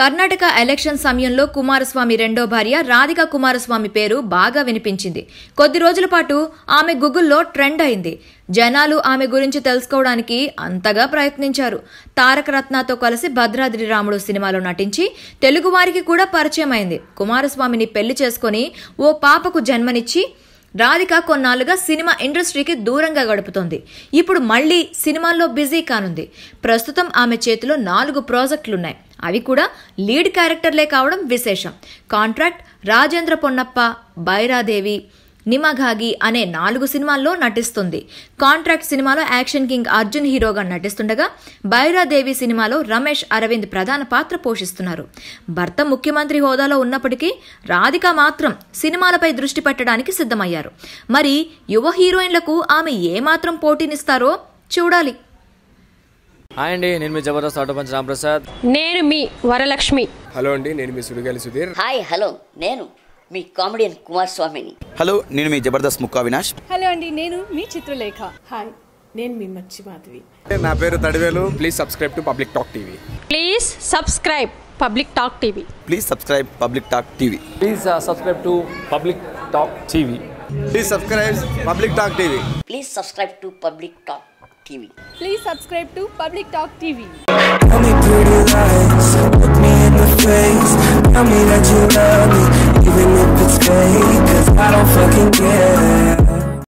Karnataka election సమయంలో కుమారస్వామి రెండో భార్య రాధికా కుమారస్వామి పేరు బాగా వినిపించింది. కొద్ది రోజుల పాటు ఆమె గూగుల్లో ట్రెండ్ అయింది. జనాలు ఆమె గురించి తెలుసుకోవడానికి అంతగా ప్రయత్నించారు. తారక రత్నతో కలిసి భద్రాద్రి రాముడు సినిమాలో నటించి తెలుగువారికి కూడా పరిచయం అయింది. కుమారస్వామిని పెళ్లి చేసుకుని ఓ పాపకు జన్మనిచ్చి రాధిక కొన్నాళ్లుగా సినిమా ఇండస్ట్రీకి దూరంగా గడుపుతోంది. ఇప్పుడు మళ్లీ సినిమాల్లో బిజీ కానుంది. ప్రస్తుతం ఆమె చేతిలో 4 ప్రాజెక్టులున్నాయి. అవి కూడా లీడ్ క్యారెక్టర్లే కావడం విశేషం. కాంట్రాక్ట్, రాజేంద్ర పొన్నప్ప, బైరాదేవి, నిమఘాగి అనే 4 సినిమాల్లో నటిస్తుంది. కాంట్రాక్ట్ సినిమాలో యాక్షన్ కింగ్ అర్జున్ హీరోగా నటిస్తుండగా బైరాదేవి సినిమాలో రమేష్ అరవింద్ ప్రధాన పాత్ర పోషిస్తున్నారు. భర్త ముఖ్యమంత్రి హోదాలో ఉన్నప్పటికీ రాధిక మాత్రం సినిమాలపై దృష్టి పెట్టడానికి సిద్ధమయ్యారు. మరి యువ హీరోయిన్లకు ఆమె ఏమాత్రం పోటీనిస్తారో చూడాలి. హాయ్ అండి, నేను మీ జబర్దస్త్ ఆటో పంచ్ రాంప్రసాద్. నేను మీ వరలక్ష్మి. హలో అండి, నేను మీ సుడిగాలి సుధీర్. హాయ్ హలో, నేను మీ కామెడియన్ కుమారస్వామిని. హలో, నేను మీ జబర్దస్త్ ముక్కా వినాష్. హలో అండి, నేను మీ చిత్రలేఖ. హాయ్, నేను మీ మచ్చి మాధవి. నా పేరు Thadivelu. Please subscribe to public talk TV. Please subscribe public talk TV. Please subscribe public talk TV. Please subscribe to public talk TV. Please subscribe public talk TV. Please subscribe to public talk TV. Please subscribe to public talk TV. Tell me pretty lies, look me in the face. Tell me that you love me, even if it's fake, 'cause I don't fucking care.